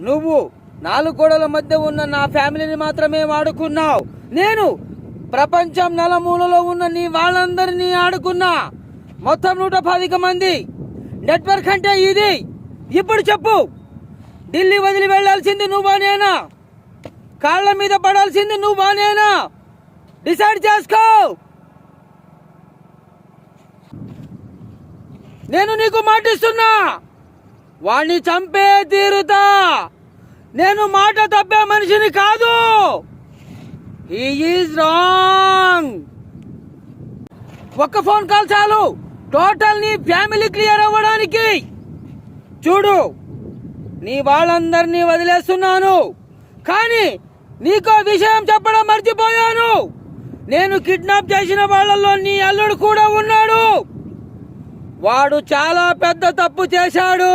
నువ్వు నాలుగు గోడల మధ్య ఉన్న నా ఫ్యామిలీని మాత్రమే వాడుకున్నావు. నేను ప్రపంచం నలుమూలలో ఉన్న నీ వాళ్ళందరినీ ఆడుకున్నా. మొత్తం 110 మంది నెట్వర్క్ అంటే ఇది. ఇప్పుడు చెప్పు, ఢిల్లీ వదిలి వెళ్లాల్సింది నువ్వా నేనా? కాళ్ళ మీద పడాల్సింది నువ్వా నేనా? డిసైడ్ చేసుకో. నేను నీకు మాటిస్తున్నా, వాణ్ణి చంపే తీరుతా. నేను మాట తప్పే మనిషిని కాదు. He is wrong. ఒక్క ఫోన్ కాల్ చాలు టోటల్ నీ ఫ్యామిలీ క్లియర్ అవ్వడానికి. చూడు, నీ వాళ్ళందరినీ వదిలేస్తున్నాను, కానీ నీకో విషయం చెప్పడం మర్చిపోయాను. నేను కిడ్నాప్ చేసిన వాళ్ళల్లో నీ అల్లుడు కూడా ఉన్నాడు. వాడు చాలా పెద్ద తప్పు చేశాడు.